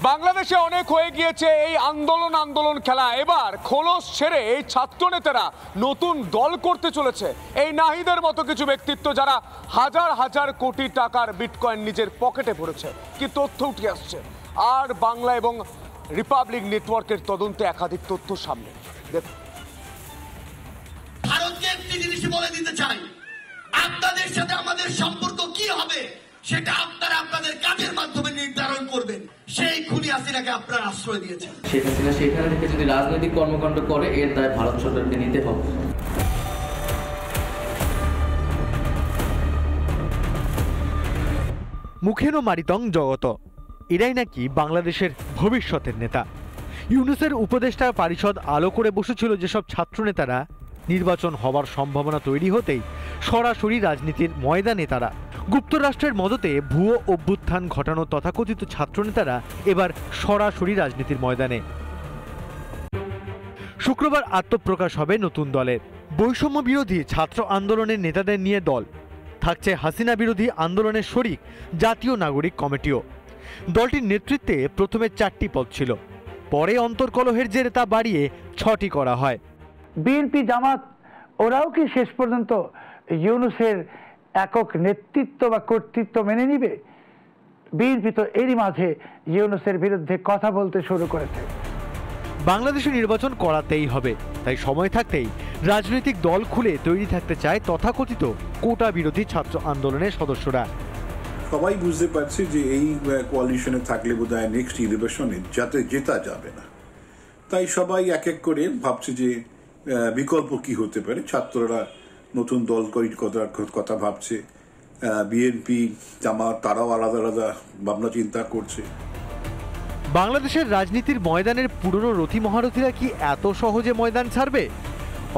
বাংলাদেশে অনেক হয়ে গিয়েছে এই আন্দোলন খেলা। এবার খোলস ছেড়ে এই ছাত্র নেতারা নতুন দল করতে চলেছে। এই নাহিদের মতো কিছু ব্যক্তিত্ব যারা হাজার হাজার কোটি টাকার বিটকয়েন নিজের পকেটে ভরেছে। কি তথ্য উঠে আসছে, আর বাংলা এবং রিপাবলিক নেটওয়ার্কের তদন্তে একাধিক তথ্য সামনে। ভারতকে একটি জিনিস বলে দিতে চাই, আপনাদের সাথে আমাদের সম্পর্ক কি হবে সেটা আপনারা আপনাদের কাজের মাধ্যমে নির্ধারণ করবেন। সেই খুনি হাসিনাকে আপনারা আশ্রয় দিয়েছেন। শেখ হাসিনা সেখানে থেকে যদি রাজনৈতিক কর্মকাণ্ড করে এর দায় ভারত সরকারকে নিতে হবে। মুখেনো মারিতং জগত, এরাই নাকি বাংলাদেশের ভবিষ্যতের নেতা। ইউনূসের উপদেষ্টা পরিষদ আলো করে বসেছিল যেসব ছাত্রনেতারা নির্বাচন হওয়ার সম্ভাবনা তৈরি হতেই সরাসরি রাজনীতির ময়দানে তারা। গুপ্তরাষ্ট্রের মদতে ভুয়ো অভ্যুত্থান ঘটানো তথাকথিত ছাত্রনেতারা এবার সরাসরি রাজনীতির ময়দানে। শুক্রবার আত্মপ্রকাশ হবে নতুন দলের। বৈষম্য বিরোধী ছাত্র আন্দোলনের নেতাদের নিয়ে দল থাকছে। হাসিনা বিরোধী আন্দোলনের শরিক জাতীয় নাগরিক কমিটিও। দলটির নেতৃত্বে প্রথমে 4টি পদ ছিল, পরে অন্তর্কলহের জেরে তা বাড়িয়ে 6টি করা হয়। বিএনপি জামাত ওরাও কি শেষ পর্যন্ত ইউনূসের একক নেতৃত্ব বা কর্তৃত্ব মেনে নিবে? বিএনপি তো এরই মাঝে ইউনূসের বিরুদ্ধে কথা বলতে শুরু করেছে। বাংলাদেশে নির্বাচন করাতেই হবে, তাই সময় থাকতেই রাজনৈতিক দল খুলে তৈরি থাকতে চায় তথাকথিত কোটা বিরোধী ছাত্র আন্দোলনের সদস্যরা। সবাই বুঝতে পারছে যে এই কোয়ালিশনে থাকলে বোধহয় নেক্সট ইলেকশনে যাতে জেতা যাবে না, তাই সবাই এক এক করে ভাবছে যে বিকল্প কি হতে পারে। ছাত্ররা নতুন দল করার কথা ভাবছে, বিএনপি জামাত তারাও আলাদা আলাদা ভাবনা চিন্তা করছে। বাংলাদেশের রাজনীতির ময়দানের পুরনো রথী মহারথীরা কি এত সহজে ময়দান ছাড়বে?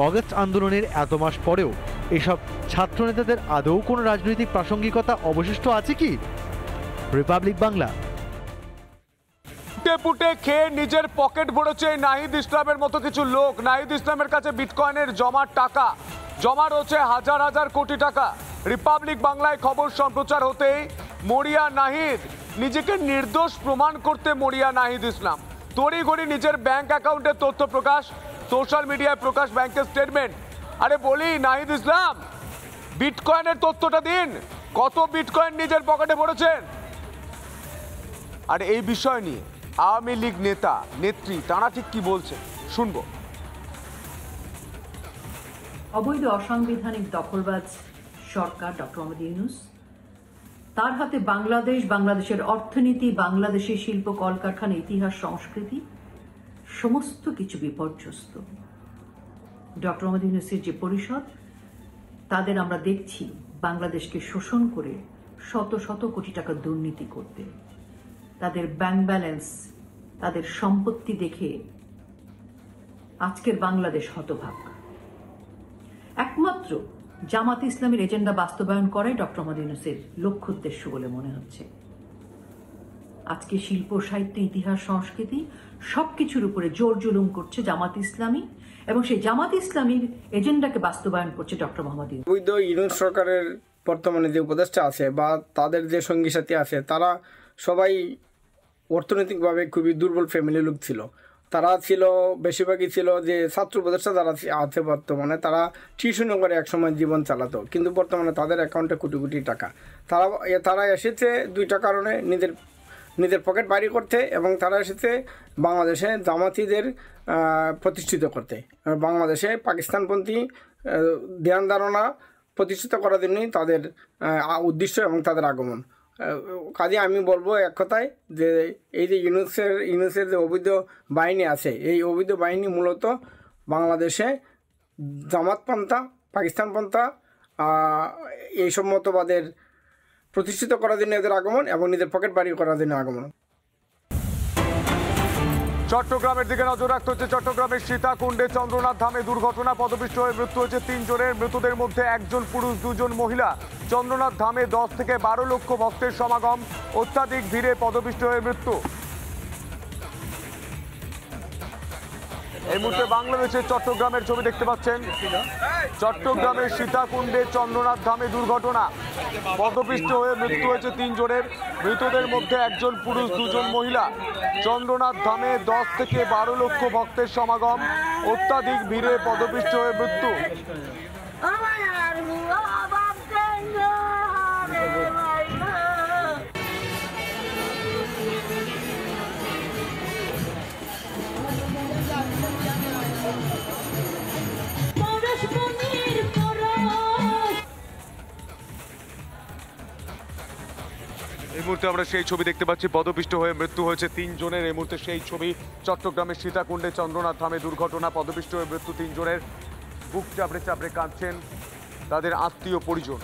অগস্ট আন্দোলনের এত মাস পরেও এসব ছাত্র নেতাদের আদৌ কোনো রাজনৈতিক প্রাসঙ্গিকতা অবশিষ্ট আছে কি? রিপাবলিক বাংলা। পুটে খেয়ে নিজের পকেট ভরেছে নাহিদ ইসলামের মতো কিছু লোক। নাহিদ ইসলামের কাছে বিটকয়েনের জমা রয়েছে হাজার হাজার কোটি টাকা। রিপাবলিক বাংলায় খবর সম্প্রচার হতেই মরিয়া নাহিদ, নিজেকে নির্দোষ প্রমাণ করতে মরিয়া নাহিদ ইসলাম তড়িঘড়ি নিজের ব্যাংক অ্যাকাউন্টের তথ্য প্রকাশ, সোশ্যাল মিডিয়ায় প্রকাশ ব্যাংকের স্টেটমেন্ট। আরে বলি নাহিদ ইসলাম, বিটকয়েনের তথ্যটা দিন, কত বিটকয়েন নিজের পকেটে ভরেছেন? আর এই বিষয় নিয়ে আওয়ামী লীগ নেত্রী তারা ঠিক কি বলছেন শুনবো। অবৈধ অসাংবিধানিক দখলবাজ সরকার ডক্টর মোহাম্মদ ইউনূস, তার হাতে বাংলাদেশের অর্থনীতি, বাংলাদেশের শিল্প কলকারখানা, ইতিহাস, সংস্কৃতি সমস্ত কিছু বিপর্যস্ত। ডক্টর মোহাম্মদ ইউনূসের যে পরিষদ, তাদের আমরা দেখছি বাংলাদেশকে শোষণ করে শত শত কোটি টাকা দুর্নীতি করতে। তাদের ব্যাংক ব্যালেন্স, তাদের সম্পত্তি দেখে আজকের বাংলাদেশ হতভাগ। একমাত্র জামাত ইসলামের এজেন্ডা বাস্তবায়ন করাই ডক্টর মোহাম্মদ ইউনূসের লক্ষ্য উদ্দেশ্য বলে মনে হচ্ছে। আজকে শিল্প, সাহিত্য, ইতিহাস, সংস্কৃতি সবকিছুর উপরে জোর জুলুম করছে জামাত ইসলামী, এবং সেই জামাত ইসলামীর এজেন্ডাকে বাস্তবায়ন করছে ডক্টর মোহাম্মদ ইউনূস। অবৈধ ইউনূস সরকারের বর্তমানে যে উপদেষ্টা আছে বা তাদের যে সঙ্গী সাথী আছে, তারা সবাই অর্থনৈতিকভাবে খুবই দুর্বল ফ্যামিলি লোক ছিল। তারা ছিল, বেশিরভাগই ছিল যে ছাত্র উপদেষ্টা যারা আছে বর্তমানে, তারা টিউশন করে একসময় জীবন চালাতো, কিন্তু বর্তমানে তাদের অ্যাকাউন্টে কোটি কোটি টাকা। তারা এসেছে 2টা কারণে, নিজের পকেট বাড়ি করতে, এবং তারা এসেছে বাংলাদেশে জামাতিদের প্রতিষ্ঠিত করতে, বাংলাদেশে পাকিস্তানপন্থী ধ্যান ধারণা প্রতিষ্ঠিত করার জন্যই তাদের উদ্দেশ্য এবং তাদের আগমন। কাজে আমি বলবো এক কথায় যে এই যে ইউনূসের যে অবৈধ বাহিনী আছে, এই অবৈধ বাহিনী মূলত বাংলাদেশে জামাতপন্থা, পাকিস্তানপন্থা, এইসব মতবাদের প্রতিষ্ঠিত করার জন্য এদের আগমন, এবং নিজের পকেট বাড়ি করার জন্য আগমন। চট্টগ্রামের দিকে নজর রাখতে হচ্ছে। চট্টগ্রামের সীতাকুণ্ডে চন্দ্রনাথ ধামে দুর্ঘটনা, পদপিষ্ট হয়ে মৃত্যু হয়েছে 3 জনের। মৃতদের মধ্যে 1 জন পুরুষ, 2 জন মহিলা। চন্দ্রনাথ ধামে 10 থেকে 12 লক্ষ ভক্তের সমাগম, অত্যাধিক ভিড়ে পদপিষ্ট হয়ে মৃত্যু। এই মুহূর্তে বাংলাদেশের চট্টগ্রামের ছবি দেখতে পাচ্ছেন। চট্টগ্রামের সীতাকুণ্ডে চন্দ্রনাথ ধামে দুর্ঘটনা, পদপিষ্ট হয়ে মৃত্যু হয়েছে 3 জনের। মৃতদের মধ্যে 1 জন পুরুষ, 2 জন মহিলা। চন্দ্রনাথ ধামে 10 থেকে 12 লক্ষ ভক্তের সমাগম, অত্যাধিক ভিড়ে পদপিষ্ট হয়ে মৃত্যু। এই মুহূর্তে আমরা সেই ছবি দেখতে পাচ্ছি, পদপিষ্ট হয়ে মৃত্যু হয়েছে 3 জনের। এই মুহূর্তে সেই ছবি চট্টগ্রামের সীতাকুণ্ডে চন্দ্রনাথ ধামে দুর্ঘটনা, পদপিষ্ট হয়ে মৃত্যু 3 জনের। বুক চাপড়ে চাপড়ে কাঁদছেন তাদের আত্মীয় পরিজন।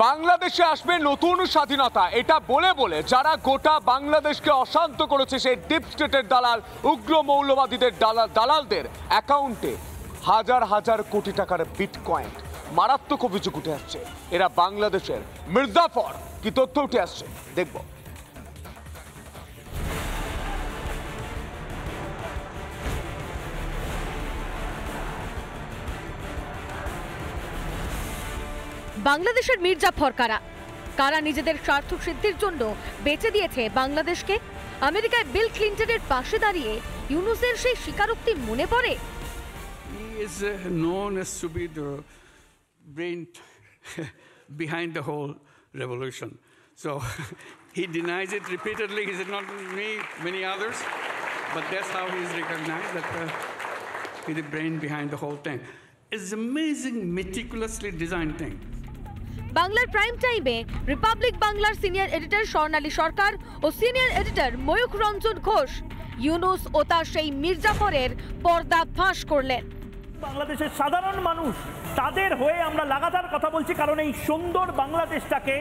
বাংলাদেশে আসবে নতুন স্বাধীনতা, এটা বলে বলে যারা গোটা বাংলাদেশকে অশান্ত করেছে সেই ডিপ স্টেটের দালাল, উগ্র মৌলবাদীদের দালালদের অ্যাকাউন্টে হাজার হাজার কোটি টাকার বিটকয়েন। মারাত্মক অভিযোগ উঠে আসছে, এরা বাংলাদেশের মির্জাফর। কি তথ্য উঠে আসছে দেখব। বাংলাদেশের মির্জাফর কারা? কারা নিজেদের স্বার্থ সিদ্ধির জন্য বেচে দিয়েছে বাংলাদেশকে? আমেরিকায় বিল ক্লিন্টনের পাশে দাঁড়িয়ে ইউনূসের সেই স্বীকারোক্তি মনে পড়ে? He is known as to be the brain behind the whole revolution. So he denies it repeatedly. He said, not me, many others, but that's how he is recognized, that he's the brain behind the whole thing. It's amazing, meticulously designed thing. বাংলার prime টাইমে Republic বাংলার senior editor স্বর্ণালী সরকার ও senior editor Mayukh Ranjan Ghosh Yunus ও তার সেই মির্জাফরের পর্দা ফাঁস করলেন। বাংলাদেশের সাধারণ মানুষ তাদের হয়ে আমরা লাগাতার কথা বলছি, কারণ এই সুন্দর বাংলাদেশটাকে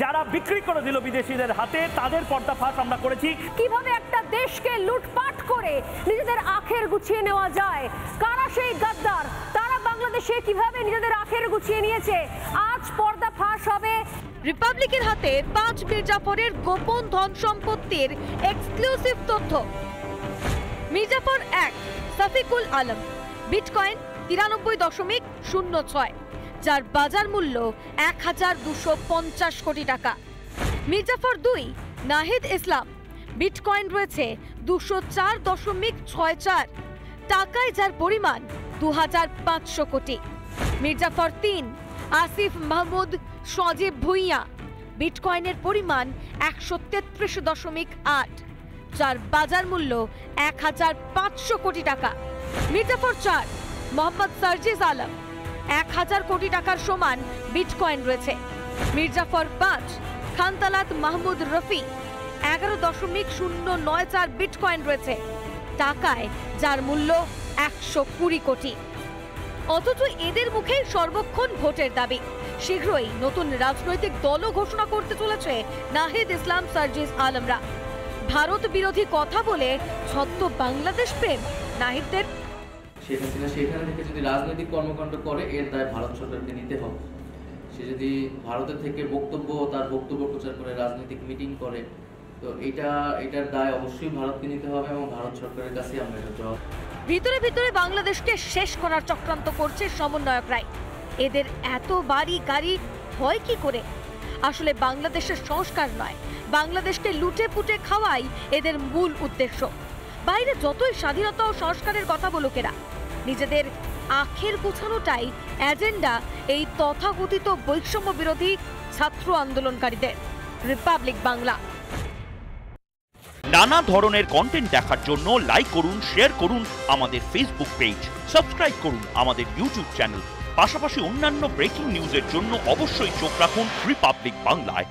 যারা বিক্রি করে দিল বিদেশিদের হাতে, তাদের পর্দাফাঁস আমরা করেছি। কিভাবে একটা দেশকে লুটপাট করে নিজেদের আখের গুছিয়ে নেওয়া যায়, কারা সেই গাদ্দার, তারা বাংলাদেশে কিভাবে নিজেদের আখের গুছিয়ে নিয়েছে, আজ পর্দাফাঁস হবে। রিপাবলিকের হাতে 5 মির্জাফরের গোপন ধন সম্পত্তির এক্সক্লুসিভ তথ্য। মির্জাফর 1 সাফিকুল আলম, বিটকয়েন 93.06, যার বাজার মূল্য 1250 কোটি টাকা। মির্জাফর 2 নাহিদ ইসলাম, বিটকয়েন রয়েছে 204.64, টাকায় যার পরিমাণ 2500 কোটি। মির্জাফর 3 আসিফ মাহমুদ সজীব ভুইয়া, বিটকয়েনের পরিমাণ 133.8, যার বাজার মূল্য 1500 কোটি টাকা। মির্জাফর 4 মোহাম্মদ সার্জিস আলম, 1000 কোটি টাকার সমান বিটকয়েন রয়েছে। মির্জাফর 5 খানতালাত মাহমুদ রফি, 11.094 বিটকয়েন রয়েছে, টাকায় যার মূল্য 120 কোটি। অথচ এদের মুখে সর্বক্ষণ ভোটের দাবি। শীঘ্রই নতুন রাজনৈতিক দলও ঘোষণা করতে চলেছে নাহিদ ইসলাম, সার্জিস আলমরা। ভারত বিরোধী কথা বলে ছদ্ম বাংলাদেশ প্রেম নাহিদদের। শেখ হাসিনা সেখানে থেকে যদি রাজনৈতিক কর্মকাণ্ড করে এর দায় ভারত সরকারকে নিতে হবে। সে যদি ভারতের থেকে তার বক্তব্য প্রচার করে, রাজনৈতিক মিটিং করে, তো এটার দায় অবশ্যই ভারতকে নিতে হবে এবং ভারত সরকারের কাছে আমরা এটা জবাব। ভিতরে ভিতরে বাংলাদেশকে শেষ করার চক্রান্ত করছে সমন্বয়করাই। এদের এত বাড়ি গাড়ি হয় কি করে? আসলে বাংলাদেশের সংস্কার নয়, বাংলাদেশকে লুটে পুটে খাওয়াই এদের মূল উদ্দেশ্য। বাইরে যতই স্বাধীনতা ও সংস্কারের কথা বলুক, এরা নিজেদের আখের গোছানোটাই এজেন্ডা এই তথাকথিত বৈষম্য বিরোধী ছাত্র আন্দোলনকারীদের। রিপাবলিক বাংলা। নানা ধরনের কন্টেন্ট দেখার জন্য লাইক করুন, শেয়ার করুন আমাদের ফেসবুক পেজ, সাবস্ক্রাইব করুন আমাদের ইউটিউব চ্যানেল। পাশাপাশি অন্যান্য ব্রেকিং নিউজের জন্য অবশ্যই চোখ রাখুন রিপাবলিক বাংলায়।